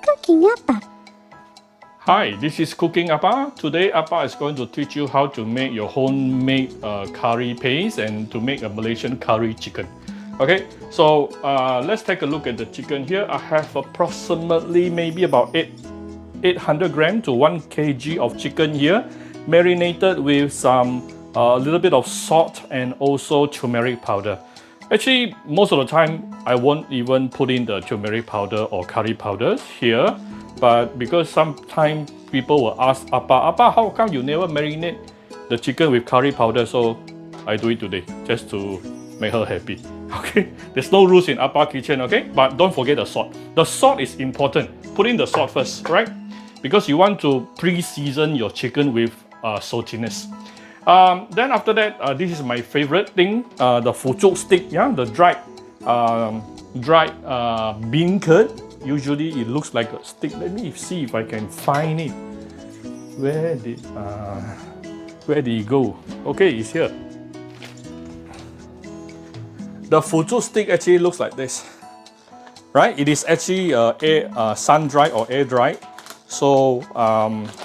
Cooking Appa. Hi, this is Cooking Appa. Today Appa is going to teach you how to make your homemade curry paste and to make a Malaysian curry chicken. Okay, so let's take a look at the chicken here. I have approximately maybe about 800 grams to 1 kg of chicken here, marinated with some a little bit of salt and also turmeric powder. Actually, most of the time I won't even put in the turmeric powder or curry powders here, but because sometimes people will ask Appa, how come you never marinate the chicken with curry powder? So I do it today just to make her happy. Okay, there's no rules in Appa kitchen, okay? But don't forget the salt. The salt is important. Put in the salt first, right? Because you want to pre-season your chicken with saltiness. Then after that, this is my favorite thing, the zhuk stick, yeah, the dried bean curd. Usually it looks like a stick. Let me see if I can find it. Where did it go? Okay, it's here. The zhuk stick actually looks like this, right? It is actually sun-dried or air-dried. So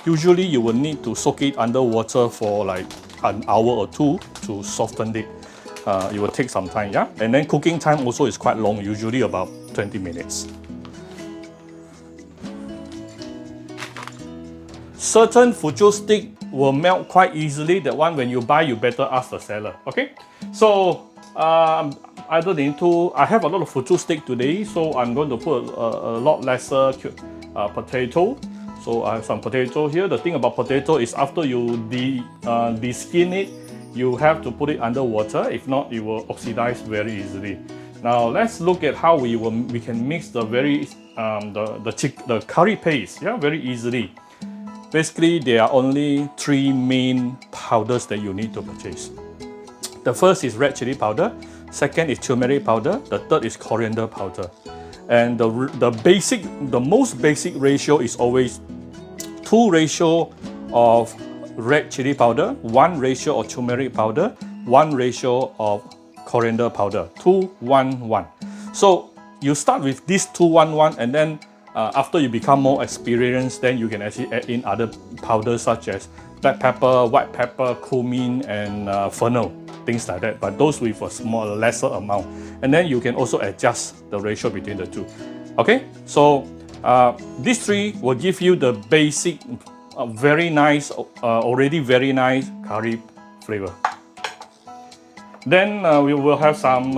usually you will need to soak it under water for like an hour or two to soften it. It will take some time, yeah? And then cooking time also is quite long, usually about 20 minutes. Certain zhuk stick will melt quite easily. That one, when you buy, you better ask the seller, okay? So other than I have a lot of zhuk stick today, so I'm going to put a lot lesser potato. So I have some potato here. The thing about potato is after you de-skin it, you have to put it under water. If not, it will oxidize very easily. Now let's look at how we can mix the curry paste, yeah, very easily. Basically, there are only 3 main powders that you need to purchase. The first is red chili powder. Second is turmeric powder. The third is coriander powder. And the most basic ratio is always 2 ratio of red chili powder, 1 ratio of turmeric powder, 1 ratio of coriander powder, 2-1-1. So you start with this 2-1-1, and then after you become more experienced, then you can actually add in other powders such as black pepper, white pepper, cumin, and fennel, things like that. But those with a lesser amount. And then you can also adjust the ratio between the two. Okay, so these 3 will give you the basic, very nice, already very nice curry flavor. Then we will have some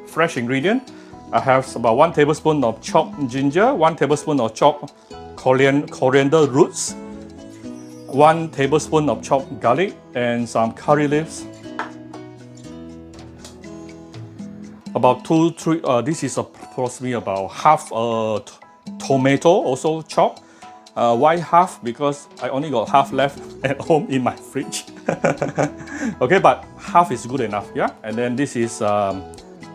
fresh ingredient. I have about 1 tablespoon of chopped ginger, 1 tablespoon of chopped coriander roots, 1 tablespoon of chopped garlic, and some curry leaves. About 2-3. This is approximately about half a tomato, also chopped. Why half? Because I only got half left at home in my fridge. Okay, but half is good enough, yeah. And then this is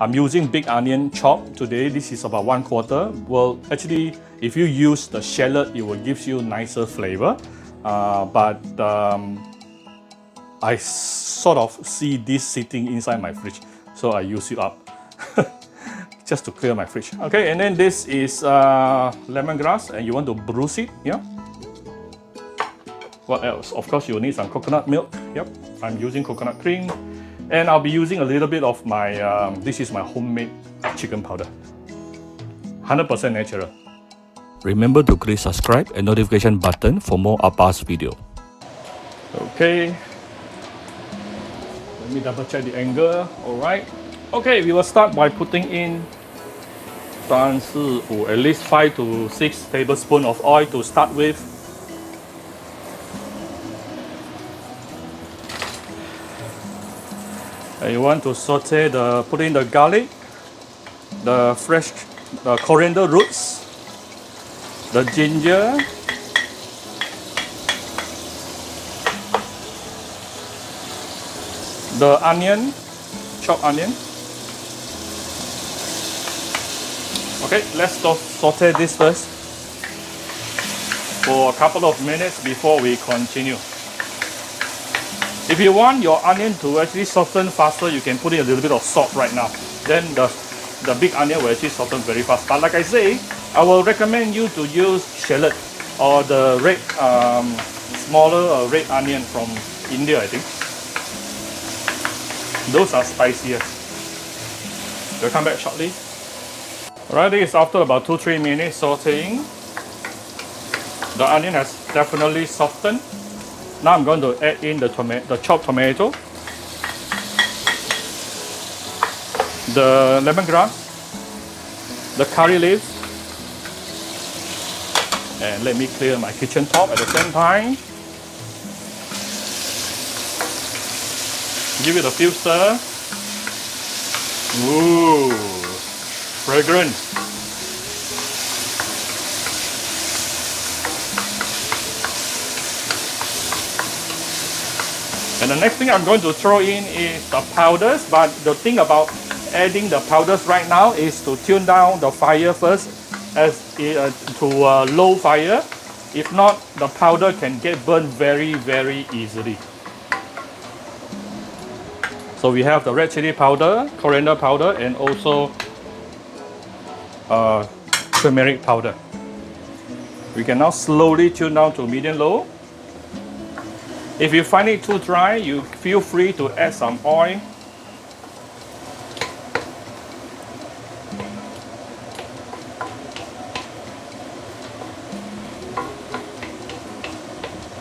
I'm using big onion chopped today. This is about 1/4. Well, actually, if you use the shallot, it will give you nicer flavor. But I sort of see this sitting inside my fridge, so I use it up. Just to clear my fridge. Okay, and then this is lemongrass, and you want to bruise it, yeah? What else? Of course, you need some coconut milk. Yep, I'm using coconut cream. And I'll be using a little bit of my, this is my homemade chicken powder. 100% natural. Remember to click subscribe and notification button for more Appa's video. Okay. Let me double check the angle. Alright. Okay, we will start by putting in 3, 4, 5, at least 5 to 6 tablespoons of oil to start with. And you want to saute put in the garlic, the coriander roots, the ginger, the onion, chopped onion. Okay, let's saute this first for a couple of minutes before we continue. If you want your onion to actually soften faster, you can put in a little bit of salt right now. Then the big onion will actually soften very fast. But like I say, I will recommend you to use shallot or the red, smaller red onion from India, I think. Those are spicier. We'll come back shortly. Alright, this is after about 2-3 minutes sauteing. The onion has definitely softened. Now I'm going to add in the chopped tomato, the lemongrass, the curry leaves, and let me clear my kitchen top at the same time. Give it a few stir. Ooh, fragrant. And the next thing I'm going to throw in is the powders, but the thing about adding the powders right now is to tune down the fire first to low fire. If not, the powder can get burned very, very easily. So we have the red chili powder, coriander powder, and also turmeric powder. We can now slowly tune down to medium-low. If you find it too dry, you feel free to add some oil.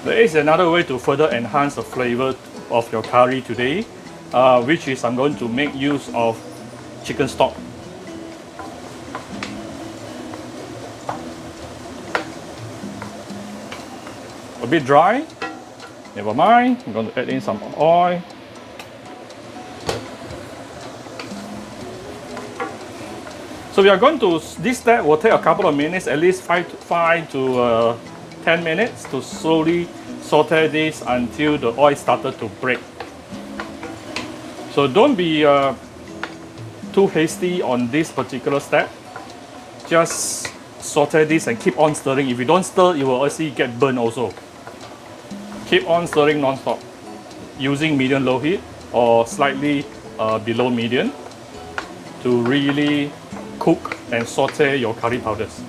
There is another way to further enhance the flavor of your curry today, which is I'm going to make use of chicken stock. A bit dry. Never mind, I'm going to add in some oil. So we are going to, this step will take a couple of minutes, at least 5 to 10 minutes to slowly saute this until the oil started to break. So don't be too hasty on this particular step. Just saute this and keep on stirring. If you don't stir, it will actually get burnt also. Keep on stirring non-stop using medium-low heat or slightly below medium to really cook and saute your curry powders.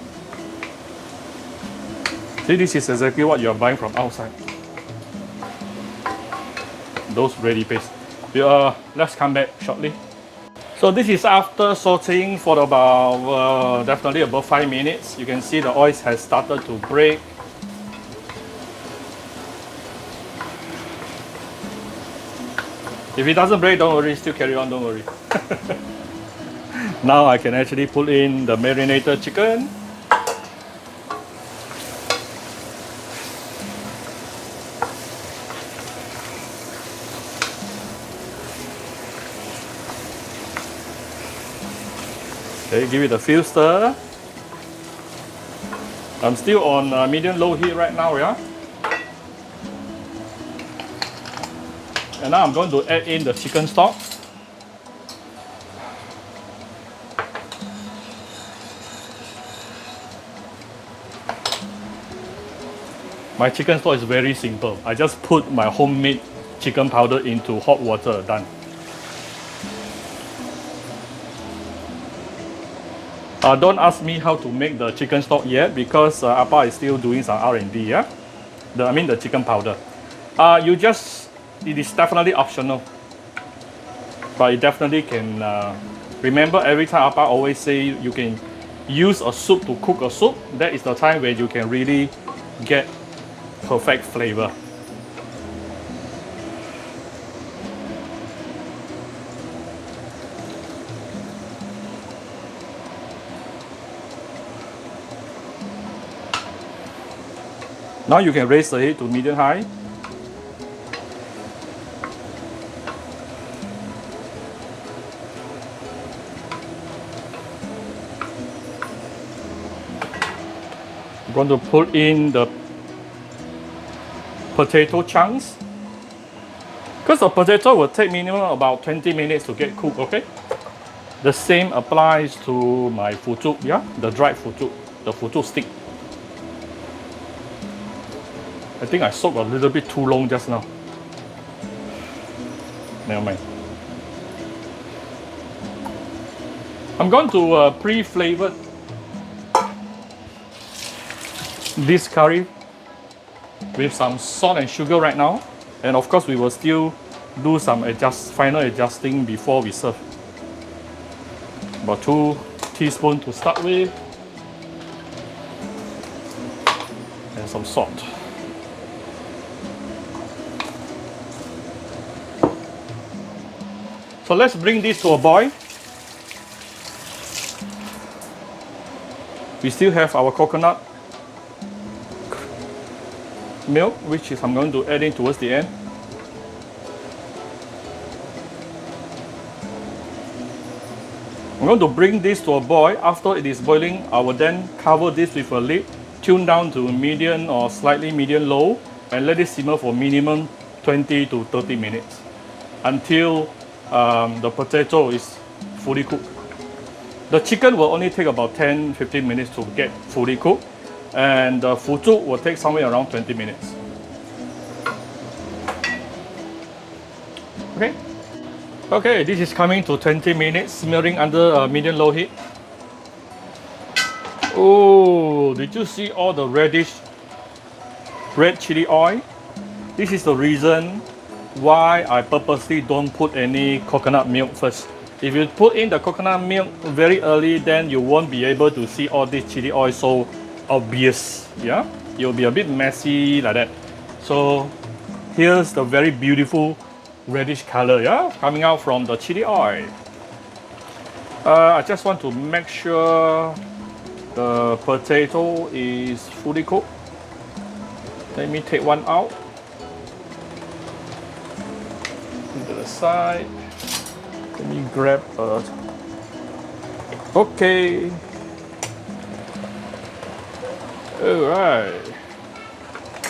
See, this is exactly what you are buying from outside. Those ready paste. Let's come back shortly. So this is after sauteing for about definitely about 5 minutes. You can see the oil has started to break. If it doesn't break, don't worry, still carry on, don't worry. Now I can actually put in the marinated chicken. Okay, give it a few stir. I'm still on medium-low heat right now, yeah? And now I'm going to add in the chicken stock. My chicken stock is very simple. I just put my homemade chicken powder into hot water, done. Don't ask me how to make the chicken stock yet because Appa is still doing some R&D, yeah? I mean the chicken powder. It is definitely optional. But it definitely can, remember every time Appa always say you can use a soup to cook a soup. That is the time when you can really get perfect flavor. Now you can raise the heat to medium high. I'm going to put in the potato chunks. Because the potato will take minimum about 20 minutes to get cooked, okay? The same applies to my fuzu, yeah? The dried fuzu, the fuzu stick. I think I soaked a little bit too long just now. Never mind. I'm going to pre-flavor this curry with some salt and sugar right now, and of course we will still do some final adjusting before we serve. About 2 teaspoons to start with, and some salt. So let's bring this to a boil. We still have our coconut milk, which is I'm going to add in towards the end. I'm going to bring this to a boil. After it is boiling, I will then cover this with a lid, tune down to medium or slightly medium low, and let it simmer for minimum 20 to 30 minutes until the potato is fully cooked. The chicken will only take about 10-15 minutes to get fully cooked, and the zhuk will take somewhere around 20 minutes. Okay. Okay, this is coming to 20 minutes, simmering under medium-low heat. Oh, did you see all the reddish red chili oil? This is the reason why I purposely don't put any coconut milk first. If you put in the coconut milk very early, then you won't be able to see all this chili oil so obvious. Yeah, it'll be a bit messy like that. So here's the very beautiful reddish color, yeah, coming out from the chili oil. I just want to make sure the potato is fully cooked. Let me take one out to the side. Let me grab a. Okay. All right.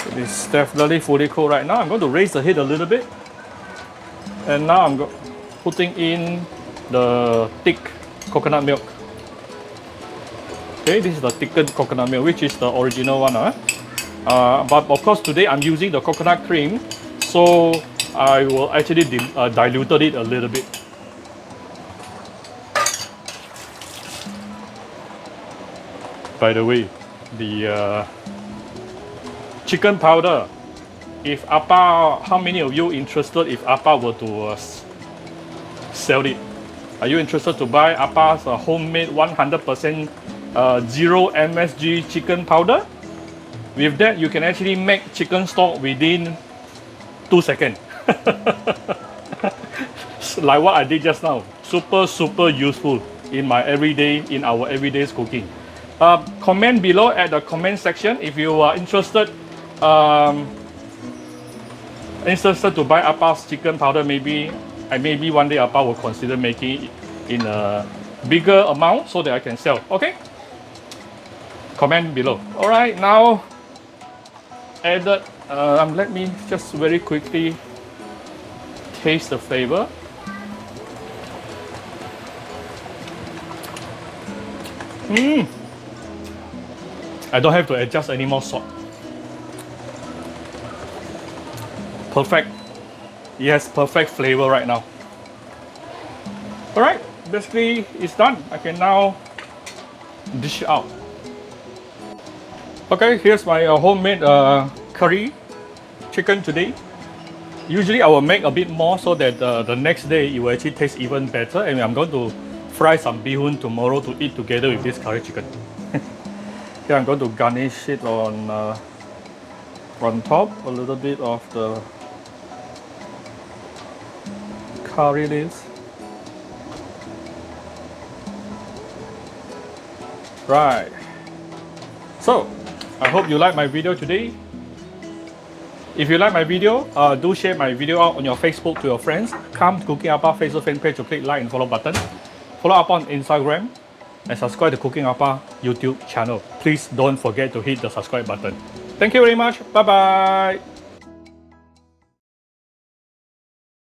It is definitely fully cooked right now. I'm going to raise the heat a little bit. And now I'm putting in the thick coconut milk. Okay, this is the thickened coconut milk, which is the original one. But of course today I'm using the coconut cream, so I will actually diluted it a little bit. By the way, the chicken powder. If Appa, how many of you interested if Appa were to sell it? Are you interested to buy Appa's homemade 100% zero MSG chicken powder? With that, you can actually make chicken stock within 2 seconds. Like what I did just now. Super useful in our everyday cooking. Comment below at the comment section if you are interested. To buy Appa's chicken powder. Maybe one day Appa will consider making it in a bigger amount so that I can sell. Okay? Comment below. Alright, now added, let me just very quickly taste the flavor. I don't have to adjust any more salt. Perfect. It has perfect flavor right now. Alright, basically it's done. I can now dish it out. Okay, here's my homemade curry chicken today. Usually I will make a bit more so that the next day it will actually taste even better, and I'm going to fry some bee hoon tomorrow to eat together with this curry chicken. Here I'm going to garnish it on top, a little bit of the curry leaves. Right. So, I hope you like my video today. If you like my video, do share my video out on your Facebook to your friends. Come to Cooking Appa Facebook fan page to click like and follow button. Follow up on Instagram and subscribe to Cooking Appa YouTube channel. Please don't forget to hit the subscribe button. Thank you very much. Bye bye.